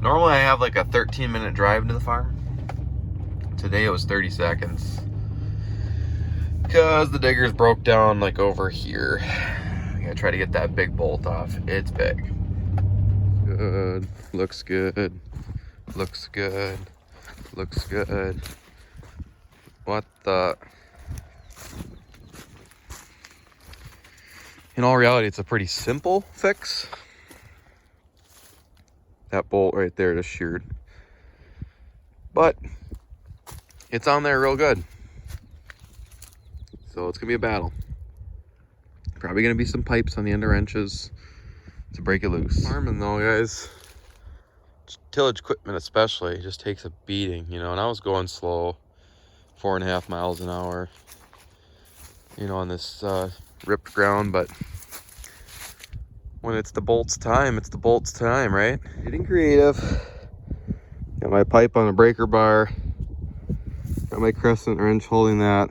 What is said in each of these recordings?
Normally I have like a 13-minute drive to the farm. Today it was 30 seconds. Because the diggers broke down like over here. I gotta try to get that big bolt off. It's big. Good. Looks good. Looks good. Looks good. What the? In all reality, it's a pretty simple fix. That bolt right there just sheared. But it's on there real good. So it's gonna be a battle. Probably gonna be some pipes on the end of wrenches to break it loose. Farming though, guys, tillage equipment especially just takes a beating, you know. And I was going slow, 4.5 miles an hour, you know, on this ripped ground. But when it's the bolt's time, it's the bolt's time, right? Getting creative. Got my pipe on a breaker bar. Got my crescent wrench holding that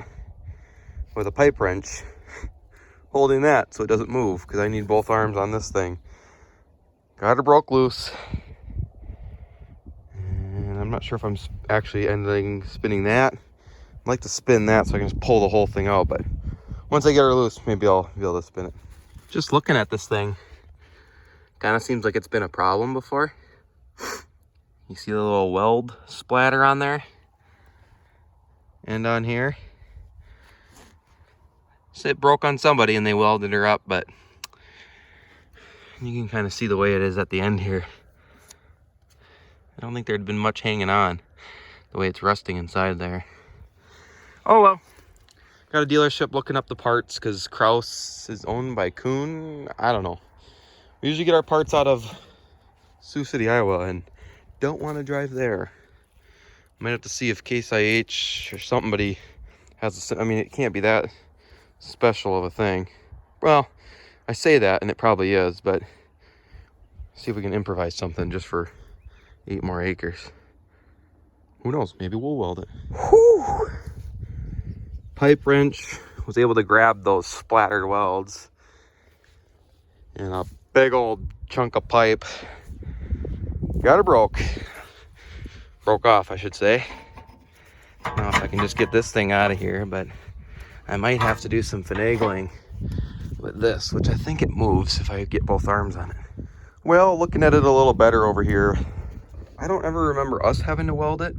with a pipe wrench holding that so it doesn't move, because I need both arms on this thing. Got her broke loose. And I'm not sure if I'm actually ending spinning that. I'd like to spin that so I can just pull the whole thing out, but once I get her loose, maybe I'll be able to spin it. Just looking at this thing, kind of seems like it's been a problem before. You see the little weld splatter on there and on here. So it broke on somebody and they welded her up, but you can kind of see the way it is at the end here. I don't think there'd been much hanging on, the way it's rusting inside there. Oh well. Got a dealership looking up the parts because Krause is owned by Kuhn. I don't know. We usually get our parts out of Sioux City, Iowa, and don't want to drive there. Might have to see if Case IH or somebody has a, I mean, it can't be that special of a thing. Well, I say that and it probably is, but see if we can improvise something just for 8 more acres. Who knows? Maybe we'll weld it. Whew. Pipe wrench was able to grab those splattered welds, and a big old chunk of pipe got her broke off, I should say. I don't know if I can just get this thing out of here, but I might have to do some finagling with this, which I think it moves if I get both arms on it. Well, looking at it a little better over here, I don't ever remember us having to weld it,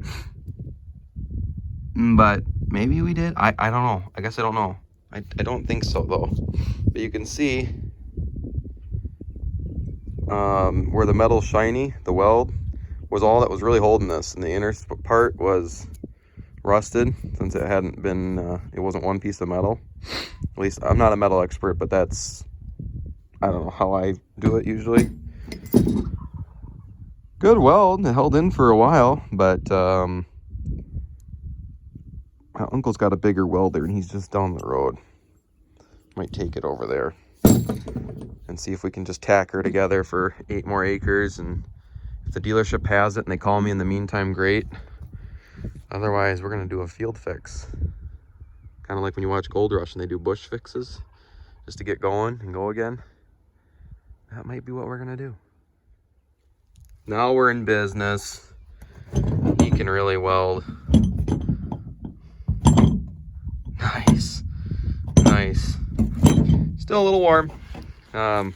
but maybe we did. I don't know. I guess I don't know. I don't think so though. But you can see where the metal's shiny, the weld was all that was really holding this, and the inner part was rusted since it hadn't been it wasn't one piece of metal. At least I'm not a metal expert, but that's, I don't know how I do it usually. Good weld. It held in for a while, but my uncle's got a bigger welder and he's just down the road. Might take it over there and see if we can just tack her together for 8 more acres. And if the dealership has it and they call me in the meantime, great. Otherwise, we're gonna do a field fix. Kind of like when you watch Gold Rush and they do bush fixes just to get going and go again. That might be what we're gonna do. Now we're in business. He can really weld. Nice. Nice. Still a little warm. Gonna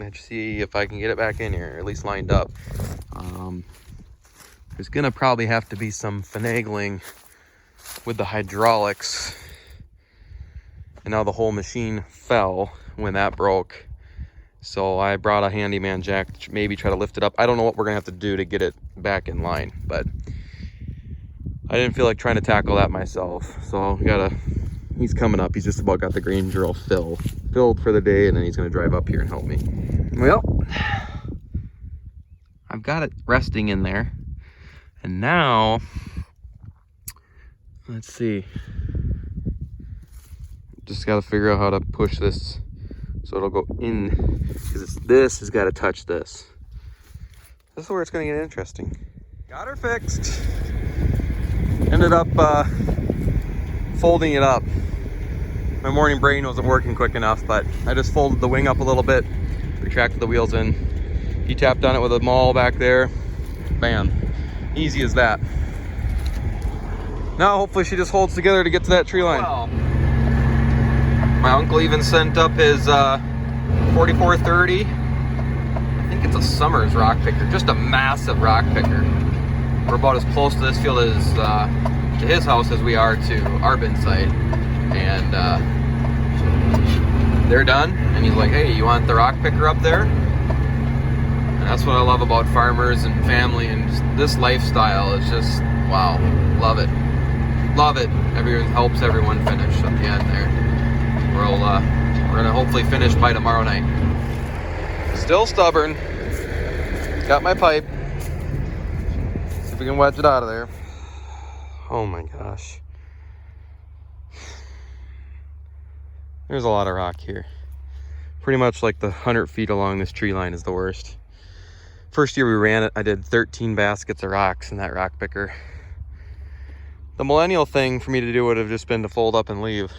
have to see if I can get it back in here, or at least lined up. There's gonna probably have to be some finagling with the hydraulics. And now the whole machine fell when that broke. So I brought a handyman jack to maybe try to lift it up. I don't know what we're gonna have to do to get it back in line, but I didn't feel like trying to tackle that myself. So he's coming up. He's just about got the grain drill filled for the day, and then he's gonna drive up here and help me. Well, I've got it resting in there. And now, let's see. Just gotta figure out how to push this so it'll go in, because this has got to touch this. This is where it's gonna get interesting. Got her fixed. Ended up folding it up. My morning brain wasn't working quick enough, but I just folded the wing up a little bit, retracted the wheels in, He tapped on it with a maul back there. Bam. Easy as that. Now hopefully she just holds together to get to that tree line. Wow. My uncle even sent up his 4430. I think it's a Summers rock picker, just a massive rock picker. We're about as close to this field as to his house as we are to our bin site. And they're done. And he's like, hey, you want the rock picker up there? And that's what I love about farmers and family and just this lifestyle. It's just, wow, love it. Love it. Everyone helps everyone finish at the end there. We're gonna hopefully finish by tomorrow night. Still stubborn. Got my pipe. See if we can wedge it out of there. Oh my gosh. There's a lot of rock here. Pretty much like the 100 feet along this tree line is the worst. First year we ran it, I did 13 baskets of rocks in that rock picker. The millennial thing for me to do would have just been to fold up and leave.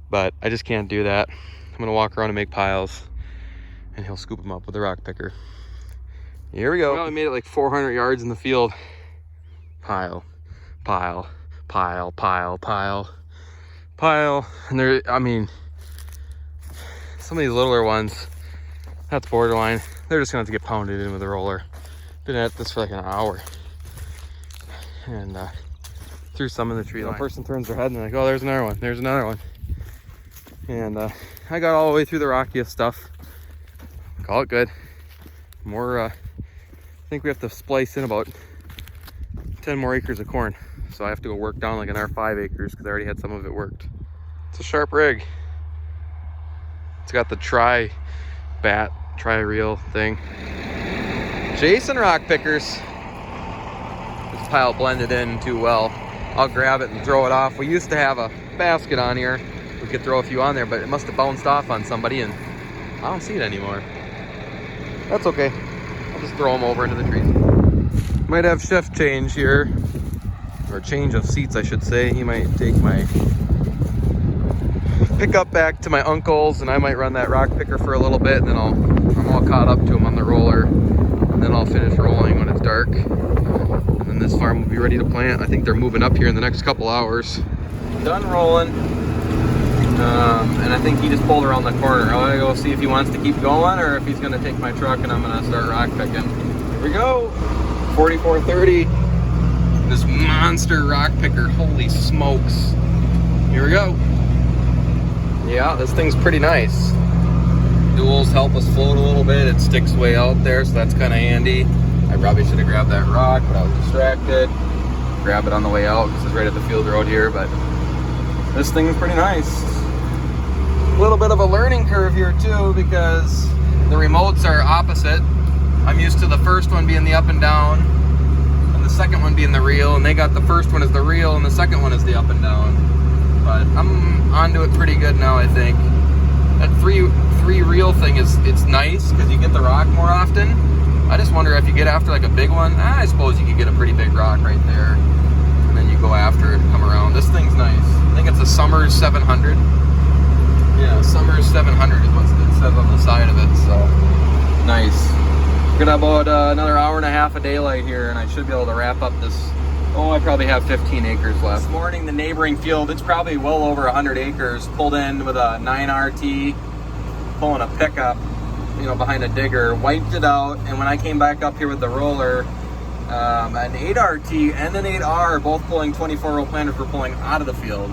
But I just can't do that. I'm gonna walk around and make piles and he'll scoop them up with the rock picker. Here we go. Well, I made it like 400 yards in the field. Pile, pile, pile, pile, pile, pile. And there, I mean, some of these littler ones, that's borderline. They're just gonna have to get pounded in with a roller. Been at this for like an hour. And threw some in the tree line. The person turns their head and they're like, oh, there's another one, there's another one. And I got all the way through the rockiest stuff. Call it good. More, I think we have to splice in about 10 more acres of corn. So I have to go work down like another 5 acres because I already had some of it worked. It's a sharp rig. It's got the tri-reel thing. Jason rock pickers. This pile blended in too well. I'll grab it and throw it off. We used to have a basket on here. We could throw a few on there, but it must have bounced off on somebody and I don't see it anymore. That's okay. I'll just throw them over into the trees. Might have shift change here, or change of seats, I should say. He might take my pickup back to my uncle's and I might run that rock picker for a little bit and then I'm all caught up to him on the roller and then I'll finish rolling when it's dark. And then this farm will be ready to plant. I think they're moving up here in the next couple hours. Done rolling. And I think he just pulled around the corner. I'm gonna go see if he wants to keep going or if he's gonna take my truck and I'm gonna start rock picking. Here we go. 4430. This monster rock picker. Holy smokes. Here we go. Yeah, this thing's pretty nice. Duals help us float a little bit. It sticks way out there, so that's kind of handy. I probably should have grabbed that rock, but I was distracted. Grab it on the way out because it's right at the field road here, but this thing's pretty nice. A little bit of a learning curve here too because the remotes are opposite. I'm used to the first one being the up and down and the second one being the reel, and they got the first one as the reel and the second one is the up and down. But I'm onto it pretty good now, I think. That three reel thing it's nice because you get the rock more often. I just wonder if you get after like a big one, I suppose you could get a pretty big rock right there. And then you go after it and come around. This thing's nice. I think it's a Summers 700. Yeah, Summers 700 is what it says on the side of it, so nice. We're gonna have about another hour and a half of daylight here and I should be able to wrap up this. Oh, I probably have 15 acres left. This morning, the neighboring field, it's probably well over 100 acres, pulled in with a 9RT, pulling a pickup, you know, behind a digger, wiped it out, and when I came back up here with the roller, an 8RT and an 8R, both pulling 24-row planters, were pulling out of the field.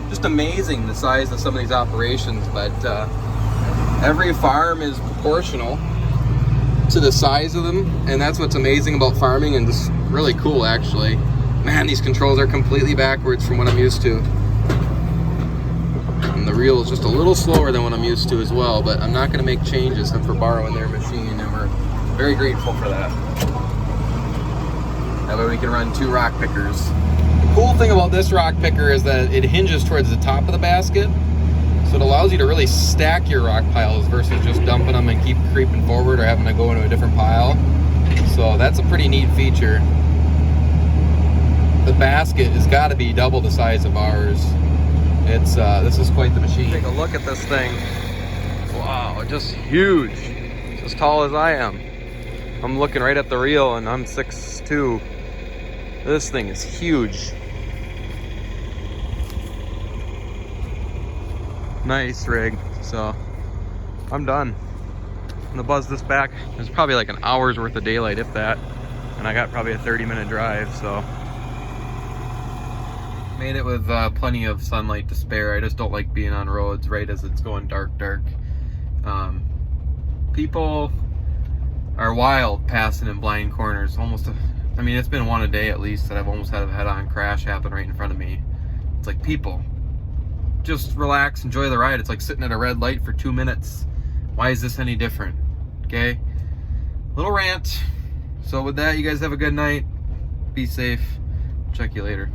Just amazing the size of some of these operations, but every farm is proportional to the size of them, and that's what's amazing about farming and just really cool actually. Man, these controls are completely backwards from what I'm used to. And the reel is just a little slower than what I'm used to as well, but I'm not gonna make changes since we're borrowing their machine and we're very grateful for that. That way we can run 2 rock pickers. The cool thing about this rock picker is that it hinges towards the top of the basket, so it allows you to really stack your rock piles versus just dumping them and keep creeping forward or having to go into a different pile. So that's a pretty neat feature. The basket has got to be double the size of ours. It's this is quite the machine. Take a look at this thing. Wow, just huge. Just tall as I am. I'm looking right at the reel and I'm 6'2". This thing is huge. Nice rig. So I'm done. I'm gonna buzz this back. There's probably like an hour's worth of daylight, if that. And I got probably a 30-minute drive, so. Made it with plenty of sunlight to spare. I just don't like being on roads right as it's going dark. People are wild passing in blind corners. I mean, it's been one a day at least that I've almost had a head-on crash happen right in front of me. It's like, people, just relax, enjoy the ride. It's like sitting at a red light for 2 minutes. Why is this any different? Okay? Little rant. So with that, you guys have a good night. Be safe. Check you later.